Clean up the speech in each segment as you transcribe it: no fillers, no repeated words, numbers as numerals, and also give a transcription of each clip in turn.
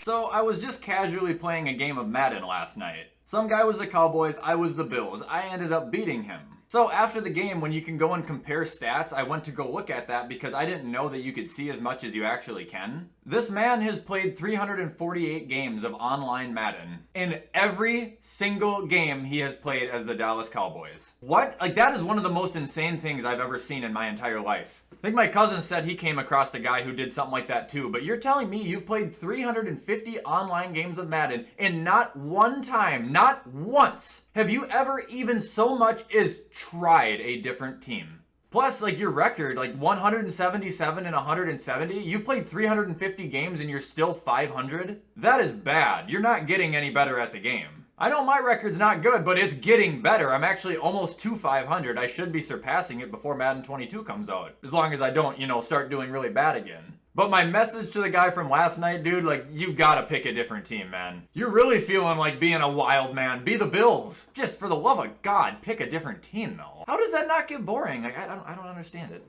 So I was just casually playing a game of Madden last night. Some guy was the Cowboys, I was the Bills. I ended up beating him. So after the game, when you can go and compare stats, I went to go look at that because I didn't know that you could see as much as you actually can. This man has played 348 games of online Madden. In every single game he has played as the Dallas Cowboys. What? Like, that is one of the most insane things I've ever seen in my entire life. I think my cousin said he came across a guy who did something like that too, but you're telling me you've played 350 online games of Madden and not one time, not once, have you ever even so much as tried a different team? Plus, like, your record, like 177 and 170, you've played 350 games and you're still 500? That is bad. You're not getting any better at the game. I know my record's not good, but it's getting better. I'm actually almost to 500. I should be surpassing it before Madden 22 comes out. As long as I don't, start doing really bad again. But my message to the guy from last night, dude, like, you gotta pick a different team, man. You're really feeling like being a wild man. Be the Bills. Just for the love of God, pick a different team, though. How does that not get boring? Like, I don't understand it.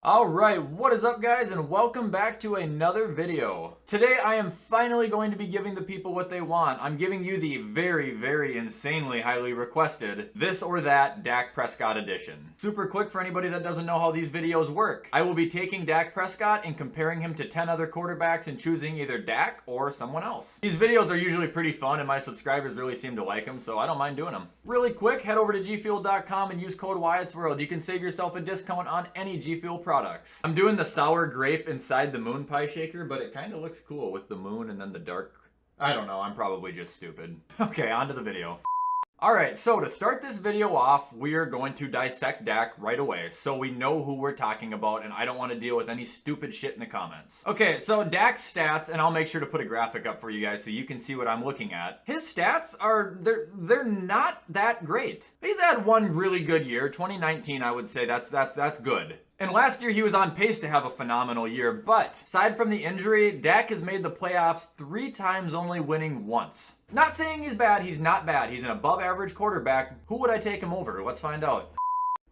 Alright, what is up guys, and welcome back to another video. Today I am finally going to be giving the people what they want. I'm giving you the very, very insanely highly requested This or That Dak Prescott edition. Super quick for anybody that doesn't know how these videos work. I will be taking Dak Prescott and comparing him to 10 other quarterbacks and choosing either Dak or someone else. These videos are usually pretty fun and my subscribers really seem to like them, so I don't mind doing them. Really quick, head over to gfuel.com and use code WyattzWorld. You can save yourself a discount on any G Fuel products. I'm doing the sour grape inside the moon pie shaker, but it kind of looks cool with the moon and then the dark. I don't know, I'm probably just stupid. Okay, on to the video. Alright, so to start this video off, we are going to dissect Dak right away, so we know who we're talking about, and I don't want to deal with any stupid shit in the comments. Okay, so Dak's stats, and I'll make sure to put a graphic up for you guys so you can see what I'm looking at. His stats are, they're not that great. He's had one really good year, 2019, I would say that's good. And last year he was on pace to have a phenomenal year, but aside from the injury, Dak has made the playoffs 3 times, only winning once. Not saying he's bad, he's not bad. He's an above average quarterback. Who would I take him over? Let's find out.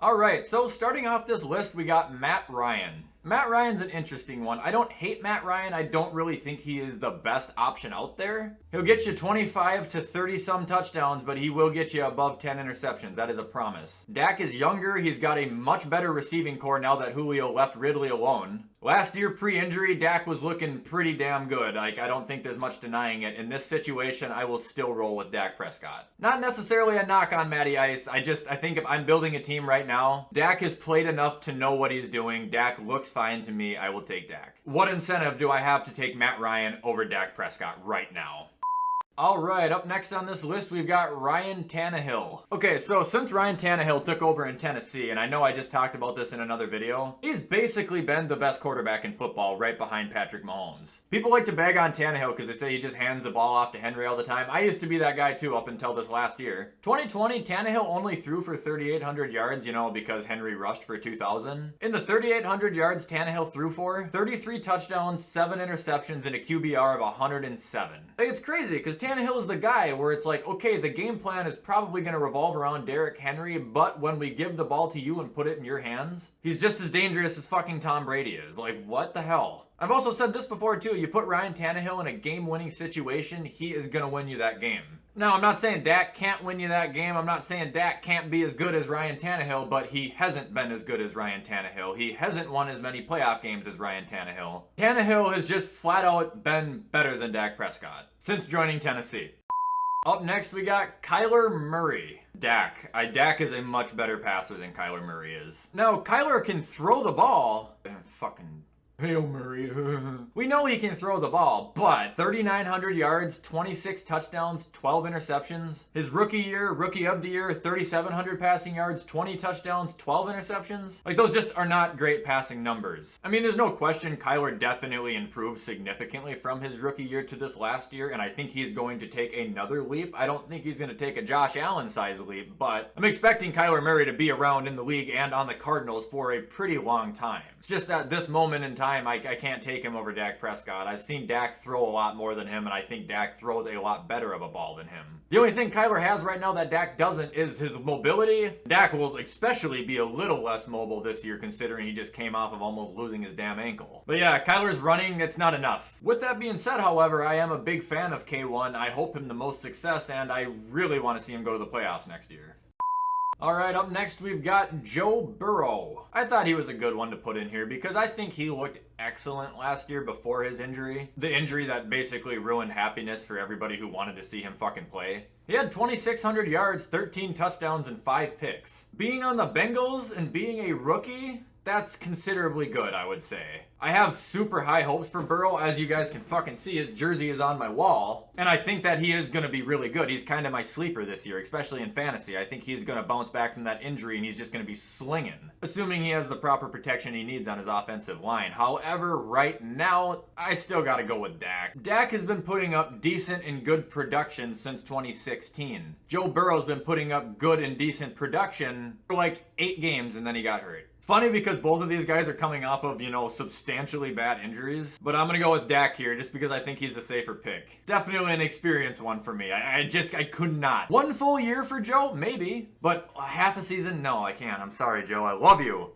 Alright, so starting off this list, we got Matt Ryan. Matt Ryan's an interesting one. I don't hate Matt Ryan. I don't really think he is the best option out there. He'll get you 25 to 30 some touchdowns, but he will get you above 10 interceptions. That is a promise. Dak is younger. He's got a much better receiving core now that Julio left Ridley alone. Last year, pre-injury, Dak was looking pretty damn good. Like, I don't think there's much denying it. In this situation, I will still roll with Dak Prescott. Not necessarily a knock on Matty Ice. I think if I'm building a team right now, Dak has played enough to know what he's doing. Dak looks fine to me. I will take Dak. What incentive do I have to take Matt Ryan over Dak Prescott right now? Alright, up next on this list, we've got Ryan Tannerhill. Okay, so since Ryan Tannerhill took over in Tennessee, and I know I just talked about this in another video, he's basically been the best quarterback in football right behind Patrick Mahomes. People like to bag on Tannerhill because they say he just hands the ball off to Henry all the time. I used to be that guy too up until this last year. 2020, Tannerhill only threw for 3,800 yards, because Henry rushed for 2,000. In the 3,800 yards Tannerhill threw for, 33 touchdowns, 7 interceptions, and a QBR of 107. Like, it's crazy because Tannehill is the guy where it's like, okay, the game plan is probably going to revolve around Derrick Henry, but when we give the ball to you and put it in your hands, he's just as dangerous as fucking Tom Brady is. Like, what the hell? I've also said this before too, you put Ryan Tannehill in a game-winning situation, he is going to win you that game. Now, I'm not saying Dak can't win you that game. I'm not saying Dak can't be as good as Ryan Tannehill, but he hasn't been as good as Ryan Tannehill. He hasn't won as many playoff games as Ryan Tannehill. Tannehill has just flat out been better than Dak Prescott since joining Tennessee. Up next, we got Kyler Murray. Dak is a much better passer than Kyler Murray is. Now, Kyler can throw the ball. Fucking Hail Murray. We know he can throw the ball, but 3,900 yards, 26 touchdowns, 12 interceptions. His rookie year, rookie of the year, 3,700 passing yards, 20 touchdowns, 12 interceptions. Like, those just are not great passing numbers. I mean, there's no question Kyler definitely improved significantly from his rookie year to this last year, and I think he's going to take another leap. I don't think he's going to take a Josh Allen size leap, but I'm expecting Kyler Murray to be around in the league and on the Cardinals for a pretty long time. It's just at this moment in time, time, I can't take him over Dak Prescott. I've seen Dak throw a lot more than him, and I think Dak throws a lot better of a ball than him. The only thing Kyler has right now that Dak doesn't is his mobility. Dak will especially be a little less mobile this year, considering he just came off of almost losing his damn ankle. But yeah, Kyler's running, it's not enough. With that being said, however, I am a big fan of K1. I hope him the most success, and I really want to see him go to the playoffs next year. Alright, up next we've got Joe Burrow. I thought he was a good one to put in here because I think he looked excellent last year before his injury. The injury that basically ruined happiness for everybody who wanted to see him fucking play. He had 2,600 yards, 13 touchdowns, and 5 picks. Being on the Bengals and being a rookie, that's considerably good, I would say. I have super high hopes for Burrow. As you guys can fucking see, his jersey is on my wall. And I think that he is going to be really good. He's kind of my sleeper this year, especially in fantasy. I think he's going to bounce back from that injury and he's just going to be slinging. Assuming he has the proper protection he needs on his offensive line. However, right now, I still got to go with Dak. Dak has been putting up decent and good production since 2016. Joe Burrow's been putting up good and decent production for like 8 games and then he got hurt. Funny because both of these guys are coming off of, substantially bad injuries. But I'm going to go with Dak here just because I think he's a safer pick. Definitely an experienced one for me. I could not. 1 full year for Joe? Maybe. But half a season? No, I can't. I'm sorry, Joe. I love you.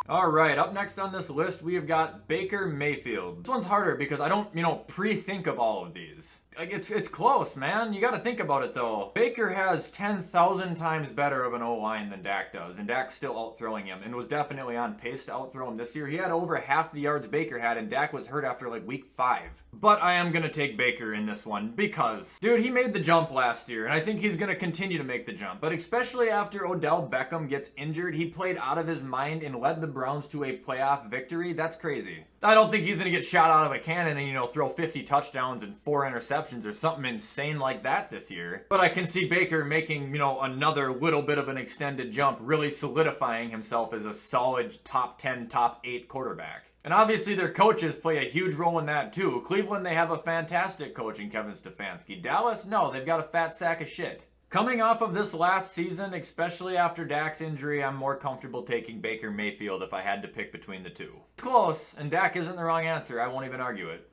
Alright, up next on this list, we have got Baker Mayfield. This one's harder because I don't, pre-think of all of these. Like, it's close, man. You gotta think about it, though. Baker has 10,000 times better of an O-line than Dak does, and Dak's still outthrowing him, and was definitely on pace to outthrow him this year. He had over half the yards Baker had, and Dak was hurt after, week 5. But I am gonna take Baker in this one, because, dude, he made the jump last year, and I think he's gonna continue to make the jump. But especially after Odell Beckham gets injured, he played out of his mind and led the Browns to a playoff victory. That's crazy. I don't think he's gonna get shot out of a cannon and, throw 50 touchdowns and 4 interceptions or something insane like that this year. But I can see Baker making, another little bit of an extended jump, really solidifying himself as a solid top 10, top 8 quarterback. And obviously their coaches play a huge role in that too. Cleveland, they have a fantastic coach in Kevin Stefanski. Dallas, no, they've got a fat sack of shit. Coming off of this last season, especially after Dak's injury, I'm more comfortable taking Baker Mayfield if I had to pick between the two. It's close, and Dak isn't the wrong answer. I won't even argue it.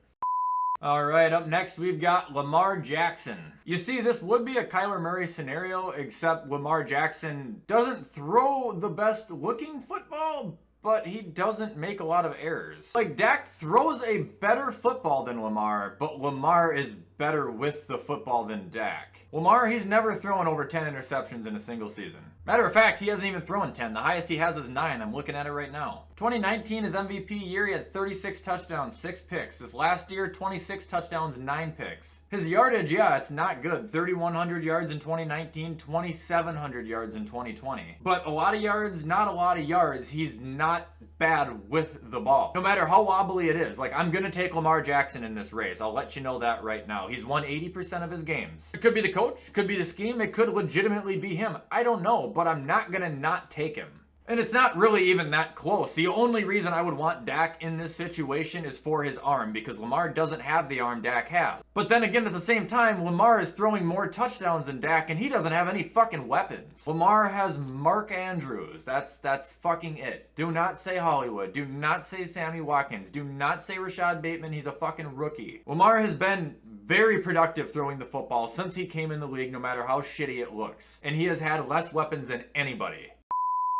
Alright, up next we've got Lamar Jackson. You see, this would be a Kyler Murray scenario, except Lamar Jackson doesn't throw the best looking football, but he doesn't make a lot of errors. Dak throws a better football than Lamar, but Lamar is better with the football than Dak. Lamar, he's never thrown over 10 interceptions in a single season. Matter of fact, he hasn't even thrown 10. The highest he has is 9. I'm looking at it right now. 2019, his MVP year, he had 36 touchdowns, 6 picks. This last year, 26 touchdowns, 9 picks. His yardage, yeah, it's not good. 3,100 yards in 2019, 2,700 yards in 2020. But a lot of yards, not a lot of yards. He's not bad with the ball. No matter how wobbly it is. I'm going to take Lamar Jackson in this race. I'll let you know that right now. He's won 80% of his games. It could be the coach, it could be the scheme, it could legitimately be him. I don't know, but I'm not going to not take him. And it's not really even that close. The only reason I would want Dak in this situation is for his arm, because Lamar doesn't have the arm Dak has. But then again, at the same time, Lamar is throwing more touchdowns than Dak, and he doesn't have any fucking weapons. Lamar has Mark Andrews. That's fucking it. Do not say Hollywood. Do not say Sammy Watkins. Do not say Rashad Bateman. He's a fucking rookie. Lamar has been very productive throwing the football since he came in the league, no matter how shitty it looks. And he has had less weapons than anybody.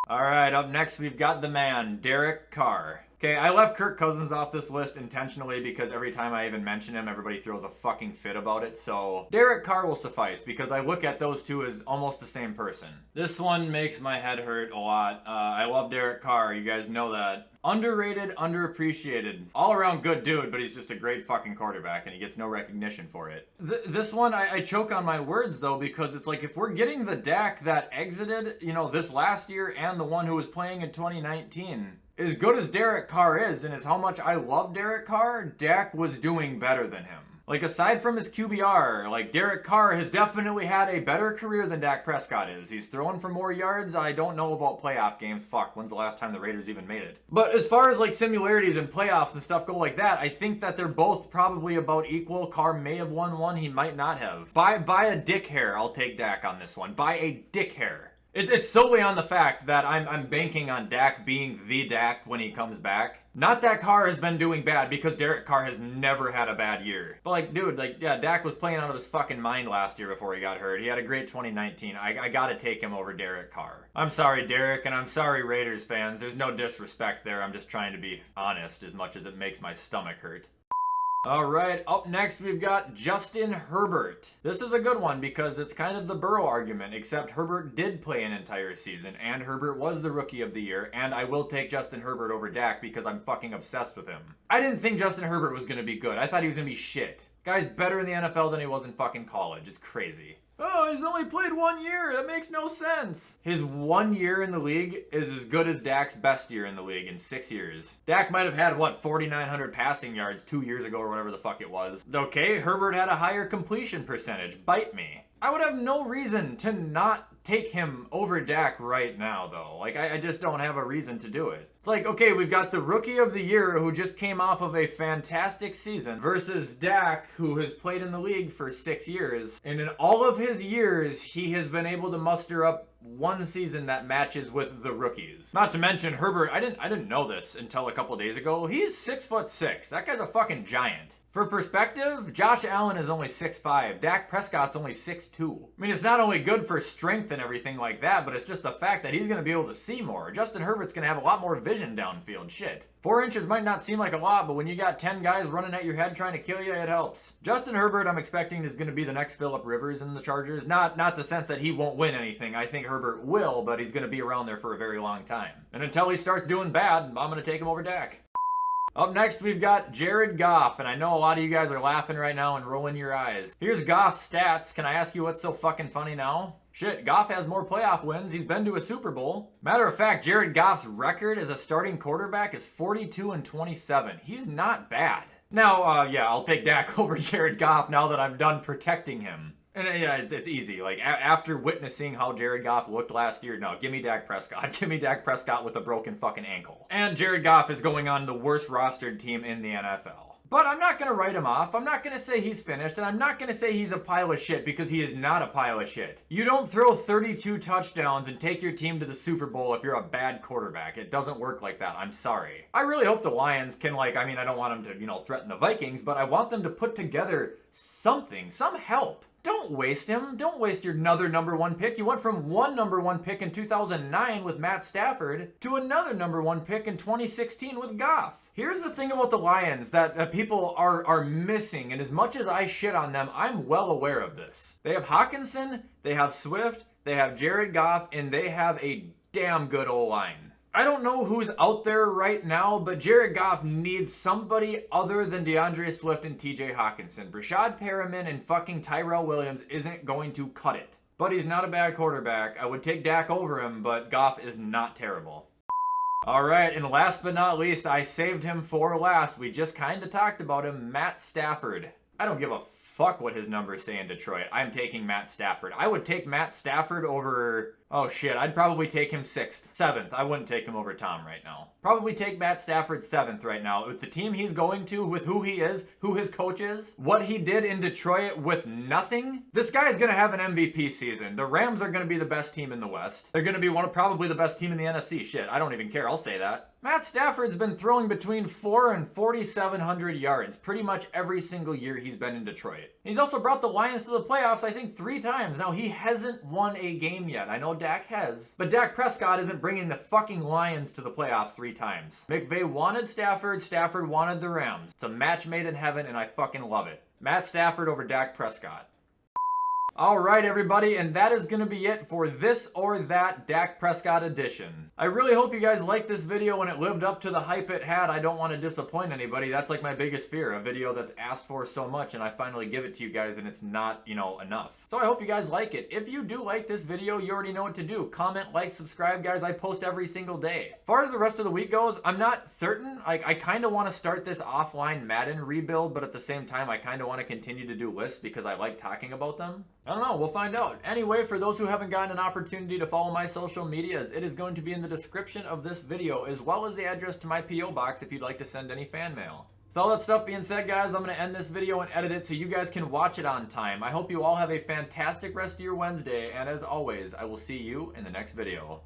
Alright, up next we've got the man, Derek Carr. Okay, I left Kirk Cousins off this list intentionally because every time I even mention him, everybody throws a fucking fit about it. So Derek Carr will suffice because I look at those two as almost the same person. This one makes my head hurt a lot. I love Derek Carr. You guys know that. Underrated, underappreciated. All around good dude, but he's just a great fucking quarterback and he gets no recognition for it. This one, I choke on my words though, because it's if we're getting the Dak that exited, this last year and the one who was playing in 2019, as good as Derek Carr is, and as how much I love Derek Carr, Dak was doing better than him. Aside from his QBR, Derek Carr has definitely had a better career than Dak Prescott is. He's throwing for more yards. I don't know about playoff games. Fuck, when's the last time the Raiders even made it? But as far as similarities and playoffs and stuff go like that, I think that they're both probably about equal. Carr may have won one, he might not have. By a dick hair, I'll take Dak on this one. By a dick hair. It's solely on the fact that I'm banking on Dak being the Dak when he comes back. Not that Carr has been doing bad, because Derek Carr has never had a bad year. But like, dude, like, yeah, Dak was playing out of his fucking mind last year before he got hurt. He had a great 2019. I gotta take him over Derek Carr. I'm sorry, Derek, and I'm sorry, Raiders fans. There's no disrespect there. I'm just trying to be honest as much as it makes my stomach hurt. Alright, up next we've got Justin Herbert. This is a good one because it's kind of the Burrow argument, except Herbert did play an entire season, and Herbert was the Rookie of the Year, and I will take Justin Herbert over Dak because I'm fucking obsessed with him. I didn't think Justin Herbert was going to be good. I thought he was going to be shit. Guy's better in the NFL than he was in fucking college. It's crazy. Oh, he's only played 1 year. That makes no sense. His 1 year in the league is as good as Dak's best year in the league in 6 years. Dak might have had, what, 4,900 passing yards 2 years ago or whatever the fuck it was. Okay, Herbert had a higher completion percentage. Bite me. I would have no reason to not take him over Dak right now, though. Like, I just don't have a reason to do it. It's like, okay, we've got the Rookie of the Year who just came off of a fantastic season versus Dak, who has played in the league for 6 years. And in all of his years, he has been able to muster up one season that matches with the rookies. Not to mention Herbert, I didn't know this until a couple days ago. He's 6'6". That guy's a fucking giant. For perspective, Josh Allen is only 6'5". Dak Prescott's only 6'2". I mean, it's not only good for strength and everything like that, but it's just the fact that he's going to be able to see more. Justin Herbert's going to have a lot more vision downfield. Shit. 4 inches might not seem like a lot, but when you got 10 guys running at your head trying to kill you, it helps. Justin Herbert, I'm expecting, is going to be the next Phillip Rivers in the Chargers. Not the sense that he won't win anything. I think Herbert will, but he's going to be around there for a very long time. And until he starts doing bad, I'm going to take him over Dak. Up next, we've got Jared Goff, and I know a lot of you guys are laughing right now and rolling your eyes. Here's Goff's stats. Can I ask you what's so fucking funny now? Shit, Goff has more playoff wins. He's been to a Super Bowl. Matter of fact, Jared Goff's record as a starting quarterback is 42-27. He's not bad. Now, yeah, I'll take Dak over Jared Goff now that I'm done protecting him. And yeah, it's easy. Like, after witnessing how Jared Goff looked last year, no, give me Dak Prescott. Give me Dak Prescott with a broken fucking ankle. And Jared Goff is going on the worst rostered team in the NFL. But I'm not going to write him off. I'm not going to say he's finished, and I'm not going to say he's a pile of shit, because he is not a pile of shit. You don't throw 32 touchdowns and take your team to the Super Bowl if you're a bad quarterback. It doesn't work like that. I'm sorry. I really hope the Lions can, like, I mean, I don't want them to, threaten the Vikings, but I want them to put together something, some help. Don't waste him. Don't waste your another number 1 pick. You went from one number 1 pick in 2009 with Matt Stafford to another number 1 pick in 2016 with Goff. Here's the thing about the Lions that people are missing, and as much as I shit on them, I'm well aware of this. They have Hawkinson, they have Swift, they have Jared Goff, and they have a damn good O-line. I don't know who's out there right now, but Jared Goff needs somebody other than DeAndre Swift and TJ Hawkinson. Brashad Perriman and fucking Tyrell Williams isn't going to cut it. But he's not a bad quarterback. I would take Dak over him, but Goff is not terrible. Alright, and last but not least, I saved him for last. We just kind of talked about him, Matt Stafford. I don't give a fuck what his numbers say in Detroit. I'm taking Matt Stafford. I would take Matt Stafford over... Oh shit, I'd probably take him 6th, 7th. I wouldn't take him over Tom right now. Probably take Matt Stafford 7th right now. With the team he's going to, with who he is, who his coach is, what he did in Detroit with nothing, this guy's gonna have an MVP season. The Rams are gonna be the best team in the West. They're gonna be probably the best team in the NFC. Shit, I don't even care, I'll say that. Matt Stafford's been throwing between 400 and 4,700 yards pretty much every single year he's been in Detroit. He's also brought the Lions to the playoffs, I think, 3 times. Now, he hasn't won a game yet. I know Dak has. But Dak Prescott isn't bringing the fucking Lions to the playoffs 3 times. McVay wanted Stafford, Stafford wanted the Rams. It's a match made in heaven, and I fucking love it. Matt Stafford over Dak Prescott. Alright everybody, and that is going to be it for this or that Dak Prescott edition. I really hope you guys liked this video and it lived up to the hype it had. I don't want to disappoint anybody. That's like my biggest fear, a video that's asked for so much and I finally give it to you guys and it's not, enough. So I hope you guys like it. If you do like this video, you already know what to do. Comment, like, subscribe, guys. I post every single day. As far as the rest of the week goes, I'm not certain. I kind of want to start this offline Madden rebuild, but at the same time, I kind of want to continue to do lists because I like talking about them. I don't know, we'll find out. Anyway, for those who haven't gotten an opportunity to follow my social medias, it is going to be in the description of this video, as well as the address to my P.O. box if you'd like to send any fan mail. With all that stuff being said, guys, I'm going to end this video and edit it so you guys can watch it on time. I hope you all have a fantastic rest of your Wednesday, and as always, I will see you in the next video.